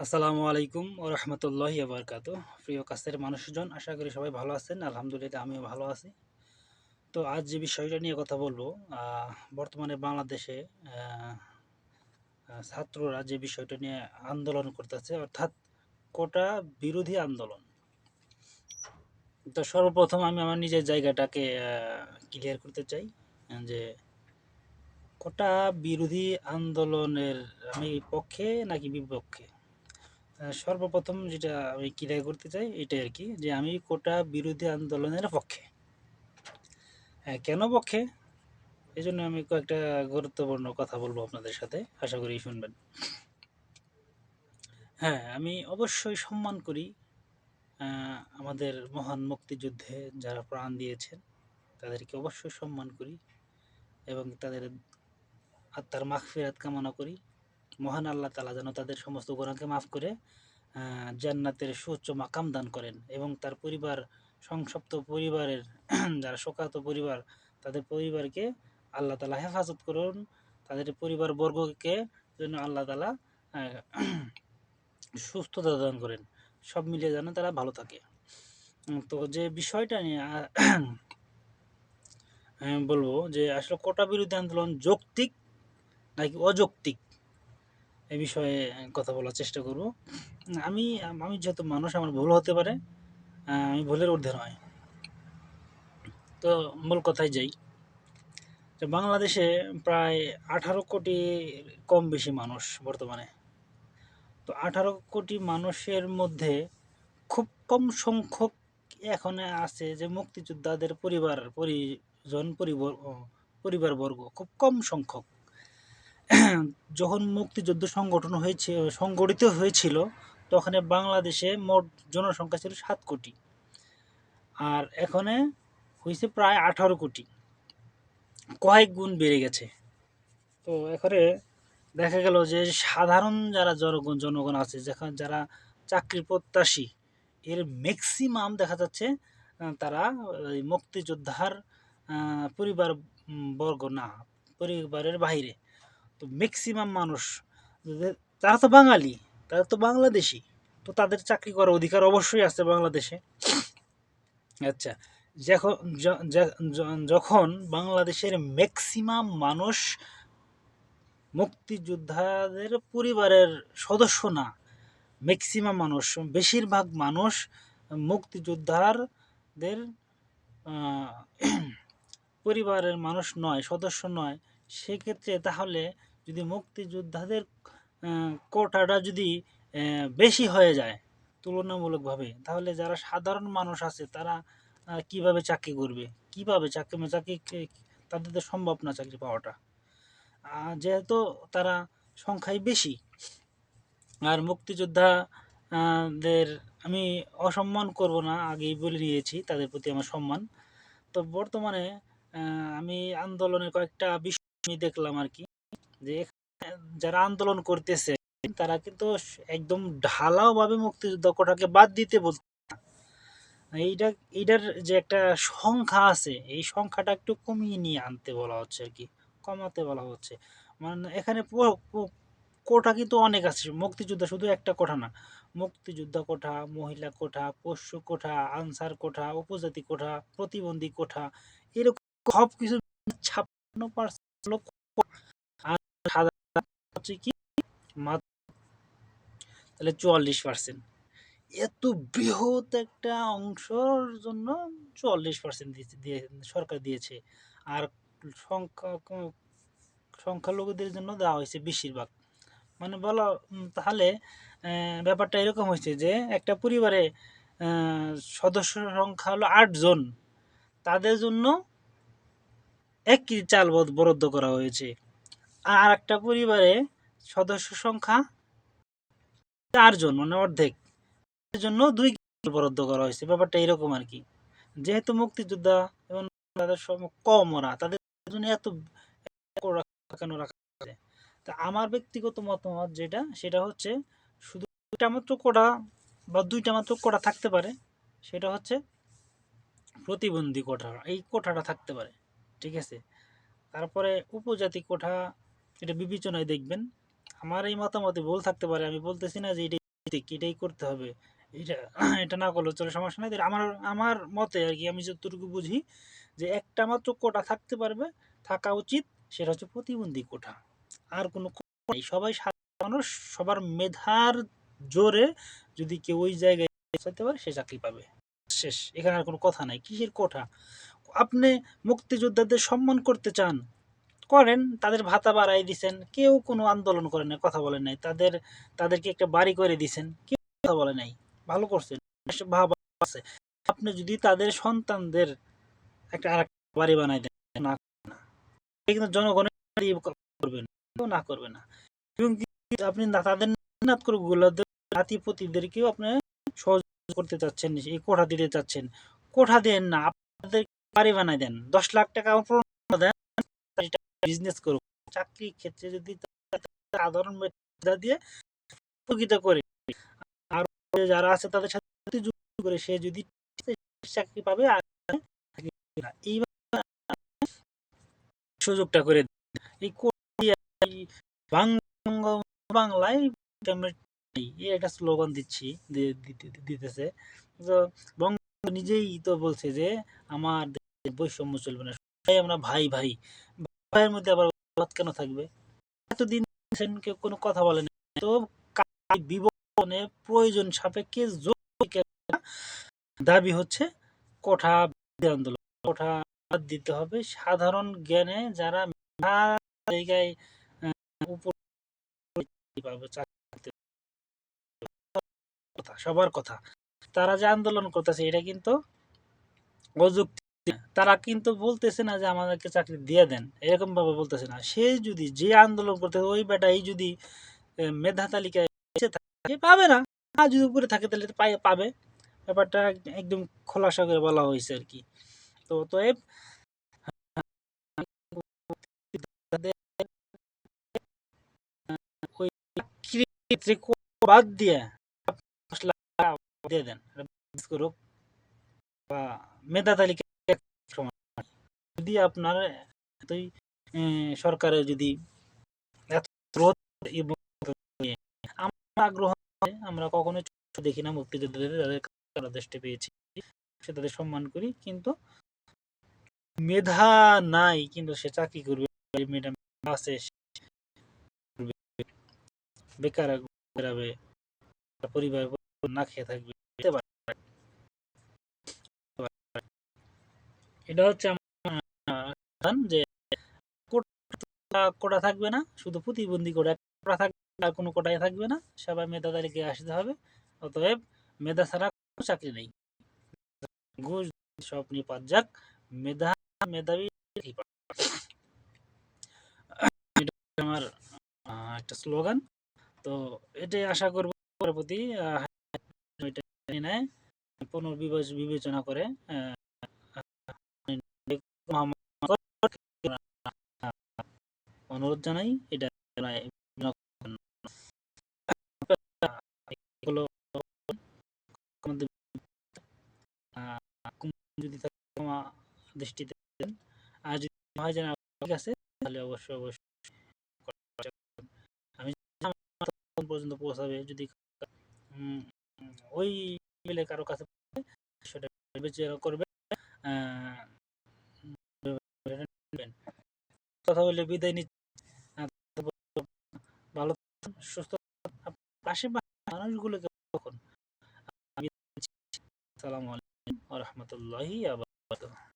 আসসালামু আলাইকুম ও রহমতুল্লাহি বারকাত। প্রিয় কাছের মানুষজন, আশা করি সবাই ভালো আছেন। আলহামদুলিল্লাহ আমিও ভালো আছি। তো আজ যে বিষয়টা নিয়ে কথা বলবো, বর্তমানে বাংলাদেশে ছাত্ররা যে বিষয়টা নিয়ে আন্দোলন করতেছে, অর্থাৎ কোটা বিরোধী আন্দোলন। তো সর্বপ্রথম আমি আমার নিজের জায়গাটাকে ক্লিয়ার করতে চাই যে কোটা বিরোধী আন্দোলনের আমি পক্ষে নাকি বিপক্ষে। সর্বপ্রথম যেটা আমি ক্লিয়ার করতে চাই এটাই আর কি, যে আমি কোটা বিরোধী আন্দোলনের পক্ষে। হ্যাঁ, কেন পক্ষে? এই জন্য আমি কয়েকটা গুরুত্বপূর্ণ কথা বলবো আপনাদের সাথে, আশা করি শুনবেন। হ্যাঁ, আমি অবশ্যই সম্মান করি আমাদের মহান মুক্তিযুদ্ধে যারা প্রাণ দিয়েছেন, তাদেরকে অবশ্যই সম্মান করি এবং তাদের আত্মার মাগফিরাত কামনা করি। মহান আল্লাহ তাআলা যেন তাদের সমস্ত গুনাহকে মাফ করে জান্নাতের সুউচ্চ মাকাম দান করেন এবং তার পরিবার, সংসপ্ত পরিবারের যারা শোকাহত পরিবার, তাদের পরিবারকে আল্লাহ তাআলা হেফাজত করুন। তাদের পরিবার বর্গকে যেন আল্লাহ তাআলা সুস্থতা দান করেন। সব মিলিয়ে যেন তারা ভালো থাকে। তো যে বিষয়টা নিয়ে আমি বলবো যে আসলে কোটা বিরোধী আন্দোলন যৌক্তিক নাকি অযৌক্তিক, এ বিষয়ে কথা বলার চেষ্টা করব। আমি আমি যেহেতু মানুষ, আমার ভুল হতে পারে, আমি ভুলের ঊর্ধ্বে নয়। তো মূল কথায় যাই, যে বাংলাদেশে প্রায় 18 কোটি কম বেশি মানুষ বর্তমানে। তো 18 কোটি মানুষের মধ্যে খুব কম সংখ্যক এখন আছে যে মুক্তিযোদ্ধাদের পরিজন পরিবারবর্গ, খুব কম সংখ্যক। যখন মুক্তিযুদ্ধ সংগঠিত হয়েছিল, তখন বাংলাদেশে মোট জনসংখ্যা ছিল 7 কোটি, আর এখানে হয়েছে প্রায় 18 কোটি, কয়েক গুণ বেড়ে গেছে। তো এখানে দেখা গেল যে সাধারণ যারা জনগণ আছে, যারা চাকরি প্রত্যাশী, এর ম্যাক্সিমাম দেখা যাচ্ছে তারা ওই মুক্তিযোদ্ধার পরিবার বর্গ না, পরিবারের বাইরে। তো ম্যাক্সিমাম মানুষ তারা তো বাঙালি, তারা তো বাংলাদেশি, তো তাদের চাকরি করার অধিকার অবশ্যই আছে বাংলাদেশে। আচ্ছা, যখন যখন বাংলাদেশের ম্যাক্সিমাম মানুষ মুক্তিযোদ্ধাদের পরিবারের সদস্য না, ম্যাক্সিমাম মানুষ, বেশিরভাগ মানুষ মুক্তিযোদ্ধাদের পরিবারের মানুষ নয়, সদস্য নয়, সেক্ষেত্রে তাহলে যদি মুক্তিযোদ্ধাদের কোটাটা যদি বেশি হয়ে যায় তুলনামূলকভাবে, তাহলে যারা সাধারণ মানুষ আছে তারা কিভাবে চাকরি করবে, কিভাবে চাকরি তাদের তো সম্ভব না চাকরি পাওয়াটা, যেহেতু তারা সংখ্যায় বেশি। আর মুক্তিযোদ্ধা দের আমি অসম্মান করব না, আগেই বলে নিয়েছি তাদের প্রতি আমার সম্মান। তো বর্তমানে আমি আন্দোলনের কয়েকটা বিষয় আমি দেখলাম আর কি, যে যারা আন্দোলন করতেছে তারা কিন্তু একদম ঢালাওভাবে মুক্তিযুদ্ধ কোটাকে বাদ দিতে বলছে। এইটা এইটার যে একটা সংখ্যা আছে, এই সংখ্যাটা একটু কমিয়ে নিয়ে আনতে বলা হচ্ছে আর কি, কমাতে বলা হচ্ছে। মানে এখানে কোটা কিন্তু অনেক আছে, মুক্তিযোদ্ধা শুধু একটা কোঠা না, মুক্তিযোদ্ধা কোঠা, মহিলা কোঠা, পোষ্য কোঠা, আনসার কোঠা, উপজাতি কোঠা, প্রতিবন্ধী কোঠা, এরকম সব কিছু 56% আর সাধারণ হচ্ছে কি মাত্র, তাহলে 44%। এত বৃহৎ একটা অংশর জন্য 44% দিয়ে সরকার দিয়েছে, আর সংখ্যা সংখ্যালঘুদের জন্য দেওয়া হয়েছে বেশিরভাগ। মানে বলো, তাহলে ব্যাপারটা এরকম হয়েছে যে একটা পরিবারে সদস্য সংখ্যা হলো 8 জন, তাদের জন্য 1 কেজি চাল বরাদ্দ করা হয়েছে। আর একটা পরিবারে সদস্য সংখ্যা 4 জন, মানে অর্ধেক, এর জন্য 2 কেজি বরাদ্দ করা হয়েছে। ব্যাপারটা এরকম আর কি। যেহেতু মুক্তিযোদ্ধা এবং তাদের কম, ওরা তাদের জন্য এত কেন রাখা হয়েছে? তা আমার ব্যক্তিগত মতামত যেটা, সেটা হচ্ছে শুধু একটা মাত্র কোটা বা 2টা মাত্র কোটা থাকতে পারে, সেটা হচ্ছে প্রতিবন্ধী কোঠা, এই কোঠাটা থাকতে পারে, ঠিক আছে। তারপরে উপজাতি কোঠা, এটা বিবেচনায় দেখবেন। আমার এই মতামতে ভুল থাকতে পারে, আমি বলতেছি না যে এটা এটাই করতে হবে, এটা এটা না করলে চলে, সমস্যা নাই। আমার আমার মতে আর কি, আমি যতটুকু বুঝি যে একটা মাত্র কোটা থাকতে পারবে, থাকা উচিত, সেটা হচ্ছে প্রতিবন্ধী কোটা। আর কোনো কোটা নেই। সবাই সাধারণ মানুষ, সবার মেধার জোরে যদি কেউ ওই জায়গায় পৌঁছাতে পারে, সে চাকরি পাবে। শেষ, এখানে আর কোনো কথা নাই। কিসের কোটা? আপনি মুক্তিযোদ্ধাদের সম্মান করতে চান, করেন, তাদের ভাতা বাড়াই দিছেন, কেউ কোনো আন্দোলন করে নাই, কথা বলে নাই। তাদেরকে একটা বাড়ি করে দিছেন, কেউ কথা বলে নাই, ভালো করছেন, ভাবা আছে। আপনি যদি তাদের সন্তানদের একটা আরেকটা বাড়ি বানাই দেন, না এটা কিন্তু জনগণের করবে না, কেউ না করবে না। এবং আপনি তাদের নাত করে নাতিপতিদেরকেও আপনি সহযোগিতা করতে চাচ্ছেন, এই কোঠা দিতে চাচ্ছেন, কোঠা দেন না, আপনাদের বাড়ি বানাই দেন, 10 লাখ টাকা দেন, বিজনেস করুক। চাকরির ক্ষেত্রে যদি সাধারণ মেধা দিয়ে প্রকৃত করে, আর যারা আছে তাদের সাথে যুক্ত করে, সে যদি চাকরি পাবে, আর এই সুযোগটা করে এই বাংলায় একটা স্লোগান দিতেছে। তো বঙ্গ নিজেই তো বলছে যে আমার বৈষম্য চলবে না, সবাই আমরা ভাই ভাই, ভাইয়ের মধ্যে আবার কেন থাকবে? এতদিন কেউ কোনো কথা বলে না, তো বিবরণে প্রয়োজন সাপেক্ষে দাবি হচ্ছে কোঠা আন্দোলন, কোঠা দিতে হবে। সাধারণ জ্ঞানে যারা জায়গায় উপর কথা, সবার কথা, তারা যে আন্দোলন করতেছে এটা কিন্তু অযুক্তি। তারা কিন্তু বলতেছে না যে আমাদেরকে চাকরি দিয়ে দেন, এরকম ভাবে বলতেছে না। সে যদি যে আন্দোলন করতে, ওই বেটাই যদি মেধা তালিকায় থাকে পাবে না, আর যদি উপরে থাকে তাহলে পাবে। ব্যাপারটা একদম খোলাসা করে বলা হয়েছে আর কি। তো অতএব ওই ক্ষেত্রে বাদ দিয়ে দিয়ে দেন, করুক বা মেধা তালিকা, যদি আপনার এতই সরকারের যদি এত আমরা আগ্রহ, আমরা কখনো দেখি না মুক্তিযোদ্ধাদের, যাদের দেশটা পেয়েছি, সে তাদের সম্মান করি, কিন্তু মেধা নাই কিন্তু সে চাকরি করবে, ম্যাডাম আছে, বেকার বেরাবে, পরিবার না খেয়ে থাকবে, এটা হচ্ছে আমার যে কোটা থাকবে না, শুধু প্রতিবন্ধী কোটা থাকবে, আর কোনো কোটায় থাকবে না, সবাই মেধা তালিকায় আসতে হবে। অতএব মেধা ছাড়া চাকরি নেই, ঘুষ সব নিপাত যাক, মেধা মেধাবী। আমার একটা স্লোগান, তো এটাই আশা করব প্রতি নেয়, পুনর্বিবেচনা করে অনুরোধ জানাই। এটা যদি দৃষ্টিতে দেন, আর যদি হয় যে ঠিক আছে, তাহলে অবশ্যই অবশ্যই আমি পর্যন্ত পৌঁছাবে, যদি ওই লেভেলে কারো কাছে সেটা বিবেচনা করবে। কথা বলে বিদায় নিচ্ছি, ভালো সুস্থ পাশে মানুষগুলোকে তখন। আসসালামু আলাইকুম ওয়া রাহমাতুল্লাহি ওয়া বারাকাতুহু।